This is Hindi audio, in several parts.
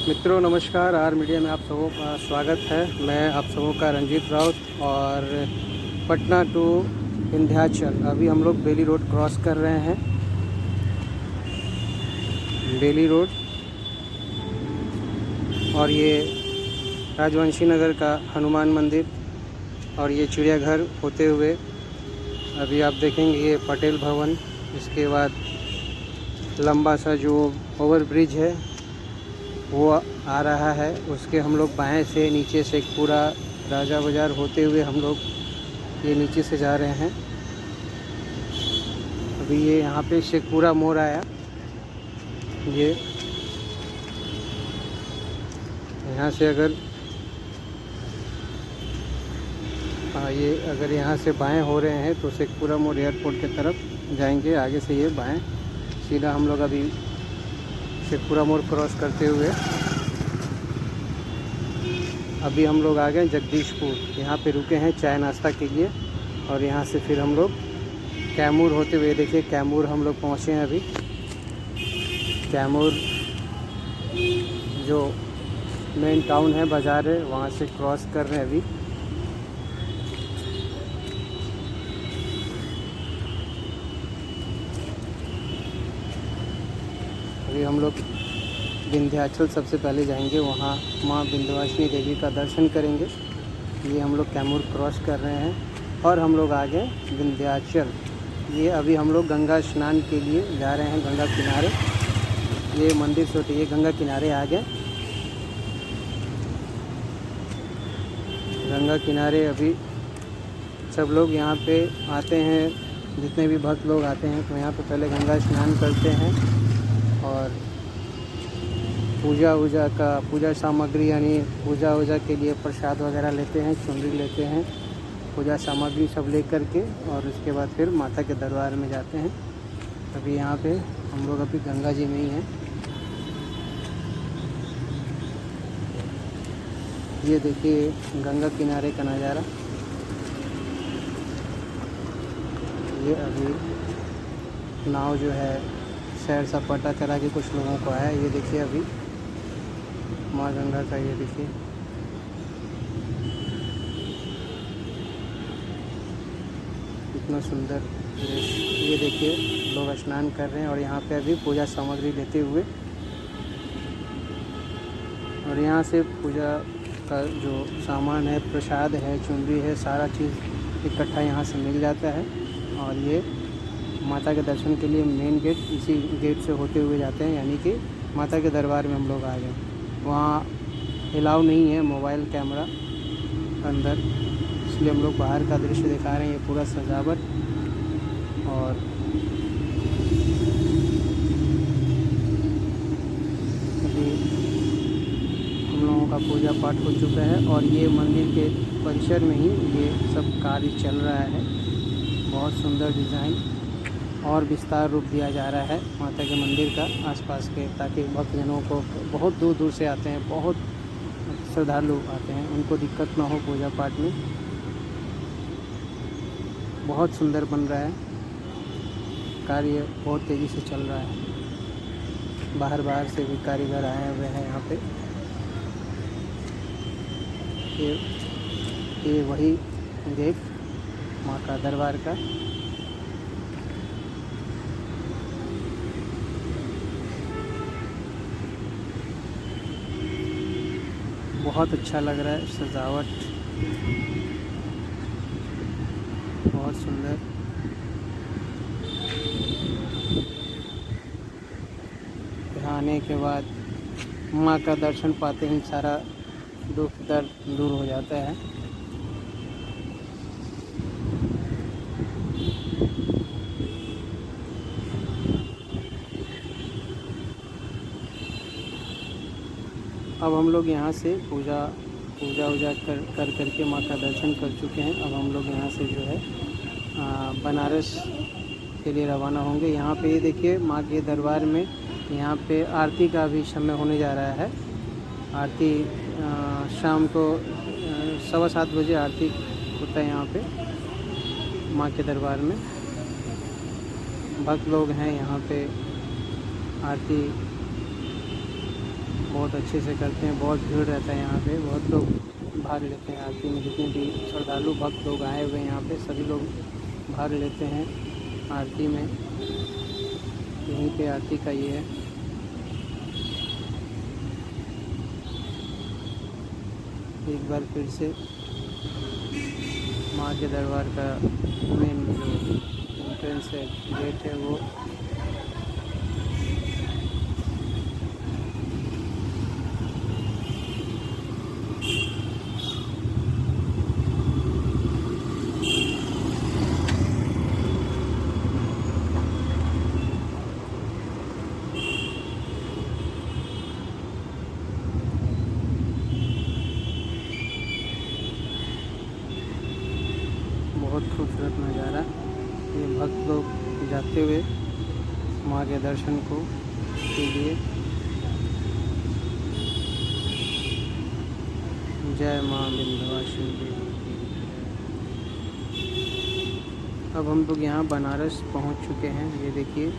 मित्रों नमस्कार। आर मीडिया में आप सबों का स्वागत है। मैं आप सबों का रंजीत राउत और पटना टू विंध्याचल। अभी हम लोग बेली रोड क्रॉस कर रहे हैं। बेली रोड और ये राजवंशी नगर का हनुमान मंदिर और ये चिड़ियाघर होते हुए अभी आप देखेंगे ये पटेल भवन। इसके बाद लंबा सा जो ओवर ब्रिज है वो आ रहा है। उसके हम लोग बाएं से नीचे से पूरा राजा बाज़ार होते हुए हम लोग ये नीचे से जा रहे हैं। अभी ये यहाँ पे शेखपुरा मोड़ आया। ये यहाँ से अगर यहाँ से बाएं हो रहे हैं तो शेखपुरा मोड़ एयरपोर्ट की तरफ जाएंगे। आगे से ये बाएं सीधा हम लोग अभी शेखपुरा मोड़ क्रॉस करते हुए अभी हम लोग आ गए जगदीशपुर। यहाँ पे रुके हैं चाय नाश्ता के लिए और यहाँ से फिर हम लोग कैमूर होते हुए, देखिए कैमूर हम लोग पहुँचे हैं। अभी कैमूर जो मेन टाउन है, बाज़ार है, वहाँ से क्रॉस कर रहे हैं अभी। हम लोग विंध्याचल सबसे पहले जाएंगे, वहाँ माँ विंध्यवासिनी देवी का दर्शन करेंगे। ये हम लोग कैमूर क्रॉस कर रहे हैं और हम लोग आ गए विंध्याचल। ये अभी हम लोग गंगा स्नान के लिए जा रहे हैं गंगा किनारे। ये मंदिर से ये गंगा किनारे आ गए। गंगा किनारे अभी सब लोग यहाँ पे आते हैं, जितने भी भक्त लोग आते हैं तो यहाँ पे पहले गंगा स्नान करते हैं और पूजा सामग्री यानी पूजा के लिए प्रसाद वगैरह लेते हैं, चुनरी लेते हैं, पूजा सामग्री सब ले कर के और उसके बाद फिर माता के दरबार में जाते हैं। अभी यहाँ पे हम लोग अभी गंगा जी में ही हैं। ये देखिए गंगा किनारे का नज़ारा। ये अभी नाव जो है सैर सपाटा करा के कुछ लोगों को आया। ये देखिए अभी माँ गंगा का, ये देखिए कितना सुंदर दृश्य। ये देखिए लोग स्नान कर रहे हैं और यहाँ पे अभी पूजा सामग्री लेते हुए, और यहाँ से पूजा का जो सामान है, प्रसाद है, चुनरी है, सारा चीज़ इकट्ठा यहाँ से मिल जाता है। और ये माता के दर्शन के लिए मेन गेट इसी गेट से होते हुए जाते हैं, यानी कि माता के दरबार में हम लोग आ गए। वहाँ अलाउ नहीं है मोबाइल कैमरा अंदर, इसलिए हम लोग बाहर का दृश्य दिखा रहे हैं। ये पूरा सजावट और अभी हम लोगों का पूजा पाठ हो चुका है और ये मंदिर के परिसर में ही ये सब कार्य चल रहा है। बहुत सुंदर डिज़ाइन और विस्तार रूप दिया जा रहा है माता के मंदिर का आसपास के, ताकि भक्तजनों को बहुत दूर दूर से आते हैं, बहुत श्रद्धालु आते हैं, उनको दिक्कत ना हो पूजा पाठ में। बहुत सुंदर बन रहा है, कार्य बहुत तेज़ी से चल रहा है। बाहर से भी कारीगर आए हुए हैं यहाँ पे। ये वही गेट माँ का दरबार का। बहुत अच्छा लग रहा है, सजावट बहुत सुंदर। यहाँ आने के बाद माँ का दर्शन पाते ही सारा दुख दर्द दूर हो जाता है। अब हम लोग यहाँ से पूजा करके माँ का दर्शन कर चुके हैं। अब हम लोग यहाँ से जो है बनारस के लिए रवाना होंगे। यहाँ पे ये देखिए माँ के दरबार में यहाँ पे आरती का भी समय होने जा रहा है। आरती शाम को 7:15 बजे आरती होता है यहाँ पे माँ के दरबार में। भक्त लोग हैं यहाँ पे, आरती बहुत बहुत अच्छे से करते हैं। बहुत भीड़ रहता है यहाँ पे, बहुत लोग भाग लेते हैं आरती में। जितने भी श्रद्धालु भक्त लोग आए हुए हैं यहाँ पे, सभी लोग भाग लेते हैं आरती में। यहीं पे आरती का ये है। एक बार फिर से माँ के दरबार का मेन जो एंट्रेंस है, गेट है, वो बहुत खूबसूरत नज़ारा। ये भक्त लोग जाते हुए माँ के दर्शन को के लिए। जय माँ विंध्यवासिनी देवी की जय। अब हम लोग यहाँ बनारस पहुँच चुके हैं। ये देखिए,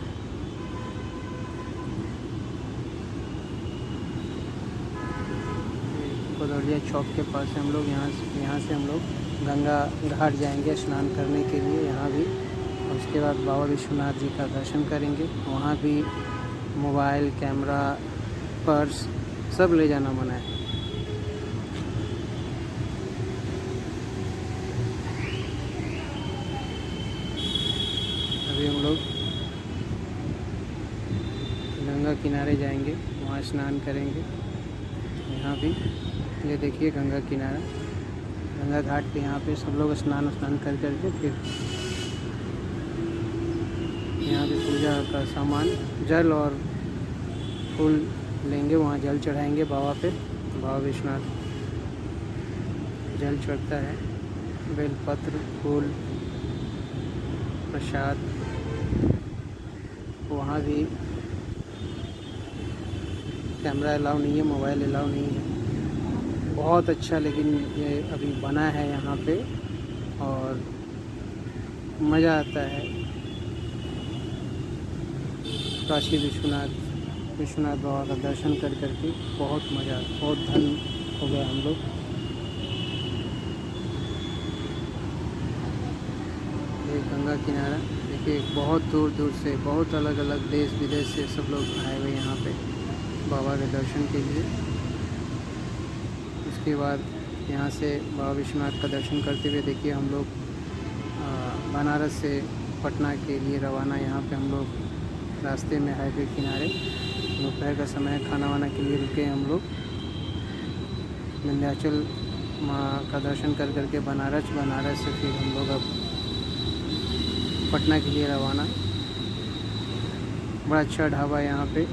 भदौरिया चौक के पास हम लोग यहाँ से हम लोग गंगा घाट जाएंगे स्नान करने के लिए यहाँ भी। और उसके बाद बाबा विश्वनाथ जी का दर्शन करेंगे। वहाँ भी मोबाइल, कैमरा, पर्स सब ले जाना मना है। अभी हम लोग गंगा किनारे जाएंगे, वहाँ स्नान करेंगे। यहाँ भी ये देखिए गंगा किनारा, गंगा घाट पे यहाँ पे सब लोग स्नान कर करके फिर यहाँ पे पूजा का सामान, जल और फूल लेंगे, वहाँ जल चढ़ाएंगे बाबा पे। बाबा विश्वनाथ जल चढ़ता है, बेलपत्र, फूल, प्रसाद। वहाँ भी कैमरा अलाउ नहीं है, मोबाइल अलाउ नहीं है। बहुत अच्छा लेकिन ये अभी बना है यहाँ पे और मज़ा आता है। काशी विश्वनाथ बाबा का दर्शन कर करके बहुत मज़ा, बहुत धन्य हो गया हम लोग। ये गंगा किनारा देखिए, बहुत दूर दूर से, बहुत अलग अलग देश विदेश से सब लोग आए हुए यहाँ पे बाबा के दर्शन के लिए। उसके बाद यहाँ से बाबा विश्वनाथ का दर्शन करते हुए देखिए हम लोग बनारस से पटना के लिए रवाना। यहाँ पे हम लोग रास्ते में हाईवे किनारे दोपहर का समय खाना वाना के लिए रुके हम लोग। विंध्याचल माँ का दर्शन कर करके बनारस से फिर हम लोग अब पटना के लिए रवाना। बड़ा अच्छा ढाबा यहाँ पे।